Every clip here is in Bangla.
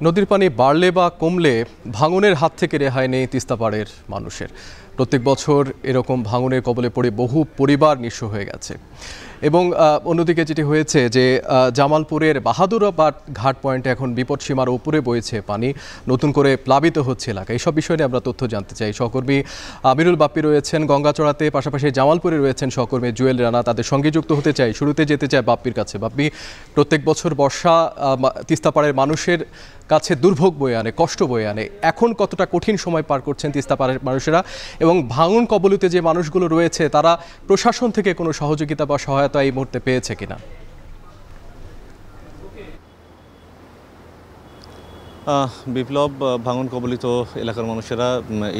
নদীর পানি বাড়লে বা কমলে ভাঙনের হাত থেকে রেহাই নেই তিস্তাপাড়ের মানুষের। প্রত্যেক বছর এরকম ভাঙনের কবলে পড়ে বহু পরিবার নিঃস্ব হয়ে গেছে। এবং অন্যদিকে যেটি হয়েছে যে জামালপুরের বাহাদুরাবাদ ঘাট পয়েন্টে এখন বিপদসীমার উপরে বইছে পানি, নতুন করে প্লাবিত হচ্ছে এলাকা। এইসব বিষয় নিয়ে আমরা তথ্য জানতে চাই। সহকর্মী আমিরুল বাপ্পি রয়েছেন গঙ্গাচড়াতে, পাশাপাশি জামালপুরে রয়েছেন সহকর্মী জুয়েল রানা। তাদের সঙ্গে যুক্ত হতে চাই। শুরুতে যেতে চাই বাপ্পির কাছে। বাপ্পি, প্রত্যেক বছর বর্ষা তিস্তাপাড়ের মানুষের কাছে দুর্ভোগ বয়ে আনে, কষ্ট বয়ে আনে। এখন কতটা কঠিন সময় পার করছেন তিস্তাপাড়ের মানুষেরা, এবং ভাঙন কবলিত যে মানুষগুলো রয়েছে তারা প্রশাসন থেকে কোনো সহযোগিতা বা সহায়তা এই মুহূর্তে পেয়েছে কিনা? বিপ্লব, ভাঙন কবলিত এলাকার মানুষেরা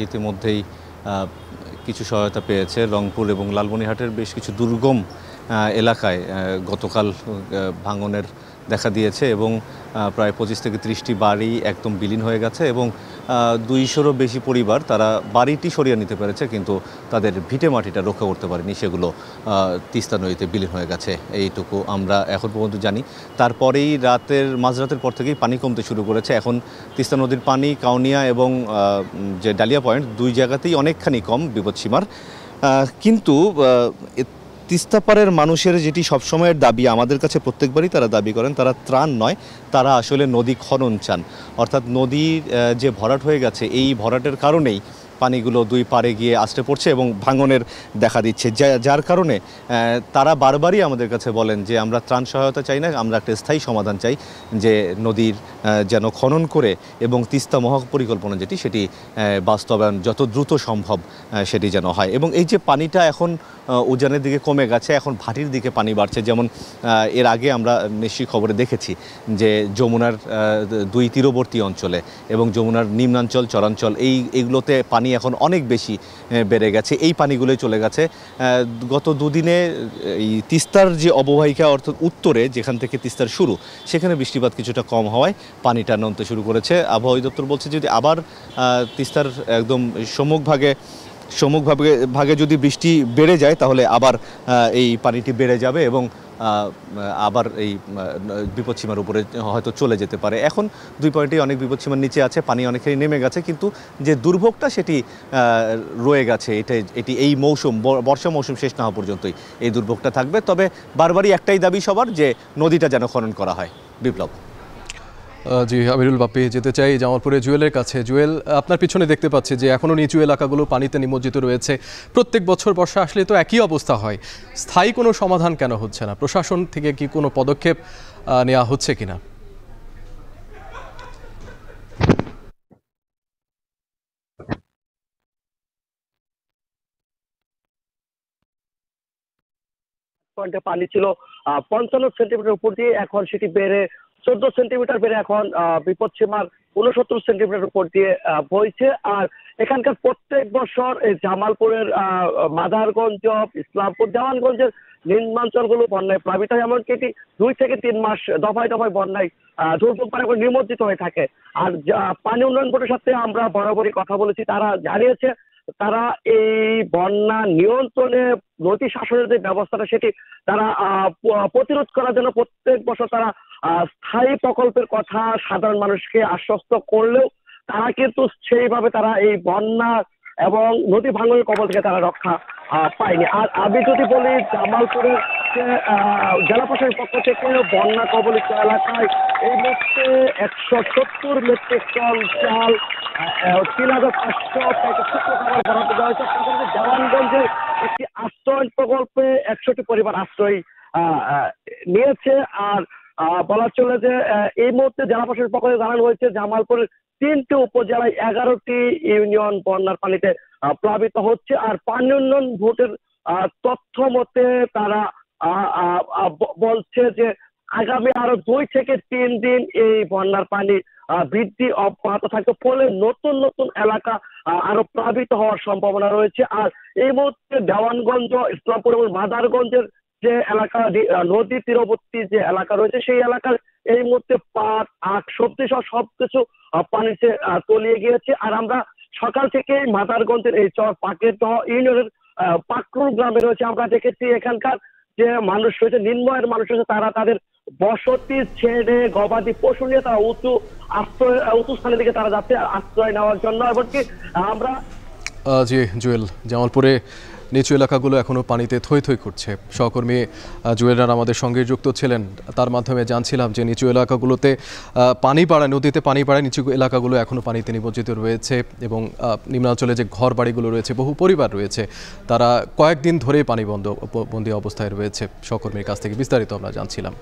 ইতিমধ্যেই কিছু সহায়তা পেয়েছে। রংপুর এবং লালমনিরহাটের বেশ কিছু দুর্গম এলাকায় গতকাল ভাঙনের দেখা দিয়েছে এবং প্রায় 25 থেকে 30টি বাড়ি একদম বিলীন হয়ে গেছে এবং 200-রও বেশি পরিবার তারা বাড়িটি সরিয়ে নিতে পেরেছে, কিন্তু তাদের ভিটে মাটিটা রক্ষা করতে পারেনি। সেগুলো তিস্তা নদীতে বিলীন হয়ে গেছে, এইটুকু আমরা এখন পর্যন্ত জানি। তারপরেই মাঝরাতের পর থেকেই পানি কমতে শুরু করেছে। এখন তিস্তা নদীর পানি কাউনিয়া এবং যে ডালিয়া পয়েন্ট, দুই জায়গাতেই অনেকখানি কম বিপদসীমার। কিন্তু তিস্তাপাড়ের মানুষের যেটি সবসময়ের দাবি, আমাদের কাছে প্রত্যেকবারই তারা দাবি করেন, তারা ত্রাণ নয়, তারা আসলে নদী খনন চান। অর্থাৎ নদীর যে ভরাট হয়ে গেছে, এই ভরাটের কারণেই পানিগুলো দুই পাড়ে গিয়ে আছড়ে পড়ছে এবং ভাঙনের দেখা দিচ্ছে, যার কারণে তারা বারবারই আমাদের কাছে বলেন যে আমরা ত্রাণ সহায়তা চাই না, আমরা একটা স্থায়ী সমাধান চাই, যে নদীর যেন খনন করে এবং তিস্তা মহাপরিকল্পনা যেটি, সেটি বাস্তবায়ন যত দ্রুত সম্ভব সেটি যেন হয়। এবং এই যে পানিটা এখন উজানের দিকে কমে গেছে, এখন ভাটির দিকে পানি বাড়ছে। যেমন এর আগে আমরা নিশ্চয়ই খবরে দেখেছি যে যমুনার দুই তীরবর্তী অঞ্চলে এবং যমুনার নিম্নাঞ্চল, চরাঞ্চল, এইগুলোতে পানি এখন অনেক বেশি বেড়ে গেছে। এই পানিগুলোই চলে গেছে। গত দুদিনে এই তিস্তার যে অববাহিকা, অর্থাৎ উত্তরে যেখান থেকে তিস্তার শুরু, সেখানে বৃষ্টিপাত কিছুটা কম হওয়ায় পানিটা নামতে শুরু করেছে। আবহাওয়া অধিদপ্তর বলছে যদি আবার তিস্তার একদম সম্মুখভাগে যদি বৃষ্টি বেড়ে যায়, তাহলে আবার এই পানিটি বেড়ে যাবে এবং আবার এই বিপদসীমার উপরে হয়তো চলে যেতে পারে। এখন দুই পয়েন্টেই অনেক বিপদসীমার নিচে আছে, পানি অনেকখানি নেমে গেছে, কিন্তু যে দুর্ভোগটা সেটি রয়ে গেছে। এটি এই বর্ষা মৌসুম শেষ না হওয়া পর্যন্তই এই দুর্ভোগটা থাকবে। তবে বারবারই একটাই দাবি সবার, যে নদীটা যেন খনন করা হয়। বিপ্লব। জি, আমিরুল বাপ্পি, যেতে চাই জামালপুরে জুয়েলের কাছে। জুয়েল, আপনার পিছনে দেখতে পাচ্ছি যে এখনও নিচু এলাকাগুলো পানিতে নিমজ্জিত রয়েছে। প্রত্যেক বছর বর্ষা আসলে তো একই অবস্থা হয়। স্থায়ী কোনো সমাধান কেন হচ্ছে না? প্রশাসন থেকে কি কোনো পদক্ষেপ নেওয়া হচ্ছে কিনা? পয়েন্টে পানি ছিল 55 সেন্টিমিটার উপর দিয়ে, এখন সেটি বেড়ে 14 সেন্টিমিটার বেড়ে এখন বিপদসীমার 69 সেন্টিমিটার উপর দিয়ে বইছে। আর এখানকার প্রত্যেক বছর এই জামালপুরের মাদারগঞ্জ, ইসলামপুর, দেওয়ানগঞ্জের নিম্নাঞ্চলগুলো বন্যায় প্লাবিত হয়। এমনকি এটি 2 থেকে 3 মাস দফায় দফায় বন্যায় দুর্ভোগ পানি করে নিমজ্জিত হয়ে থাকে। আর পানি উন্নয়ন বোর্ডের সাথে আমরা বরাবরই কথা বলেছি, তারা জানিয়েছে তারা এই বন্যা নিয়ন্ত্রণে নদী শাসনের যে ব্যবস্থাটা, সেটি তারা প্রতিরোধ করার জন্য প্রত্যেক বছর তারা স্থায়ী প্রকল্পের কথা সাধারণ মানুষকে আশ্বস্ত করলেও তারা কিন্তু সেইভাবে তারা এই বন্যা এবং নদী ভাঙনের কবল থেকে তারা রক্ষা পায়নি। আর আমি যদি বলি, জামালপুরের জেলা প্রশাসনের পক্ষ থেকে বন্যা কবলিত এলাকায় এই মুহূর্তে 170 মেট্রিক টন চাল, 3,500 প্যাকেট শুকনো খাবার বরাদ্দ দেওয়া হয়েছে। পাশাপাশি দেওয়ানগঞ্জের একটি আশ্রয় প্রকল্পে 100টি পরিবার আশ্রয় নিয়েছে। আর বলা চলে যে এই মুহূর্তে জেলা প্রশাসনের পক্ষ থেকে জানানো হয়েছে জামালপুরের 3টি উপজেলায় 11টি ইউনিয়ন বন্যার পানিতে প্লাবিত হচ্ছে। আর পানি উন্নয়ন বোর্ডের তথ্য মতে তারা বলছে যে আগামী আরো 2 থেকে 3 দিন এই বন্যার পানি বৃদ্ধি অব্যাহত থাকবে, ফলে নতুন নতুন এলাকা আরো প্লাবিত হওয়ার সম্ভাবনা রয়েছে। আর এই মুহূর্তে দেওয়ানগঞ্জ, ইসলামপুর এবং মাদারগঞ্জের যে এলাকা, নদী তীরবর্তী যে এলাকা রয়েছে, সেই এলাকার এই মুহূর্তে পাট, আখ, সবজি সহ সবকিছু পানিতে তলিয়ে গিয়েছে। আর আমরা সকাল থেকে মাদারগঞ্জের এই পাকের ইউনিয়নের পাকরুল গ্রামে রয়েছে, আমরা দেখেছি এখানকার যে মানুষ রয়েছে, নিম্ন আয়ের মানুষ রয়েছে, তারা তাদের বসতি ছেড়ে গবাদি পশু নিয়ে তারা উঁচু স্থানের দিকে তারা যাচ্ছে আশ্রয় নেওয়ার জন্য। এমনকি আমরা জি জুয়েল, জামালপুরে নিচু এলাকাগুলো এখনও পানিতে থই থই করছে। সহকর্মী জুয়েলরা আমাদের সঙ্গে যুক্ত ছিলেন, তার মাধ্যমে জানছিলাম যে নিচু এলাকাগুলোতে পানি বাড়ায়, নদীতে পানি বাড়ায়, নিচু এলাকাগুলো এখনও পানিতে নিমজ্জিত রয়েছে এবং নিম্নাঞ্চলে যে ঘর বাড়িগুলো রয়েছে, বহু পরিবার রয়েছে, তারা কয়েকদিন ধরেই পানি বন্দি অবস্থায় রয়েছে। সহকর্মীর কাছ থেকে বিস্তারিত আমরা জানছিলাম।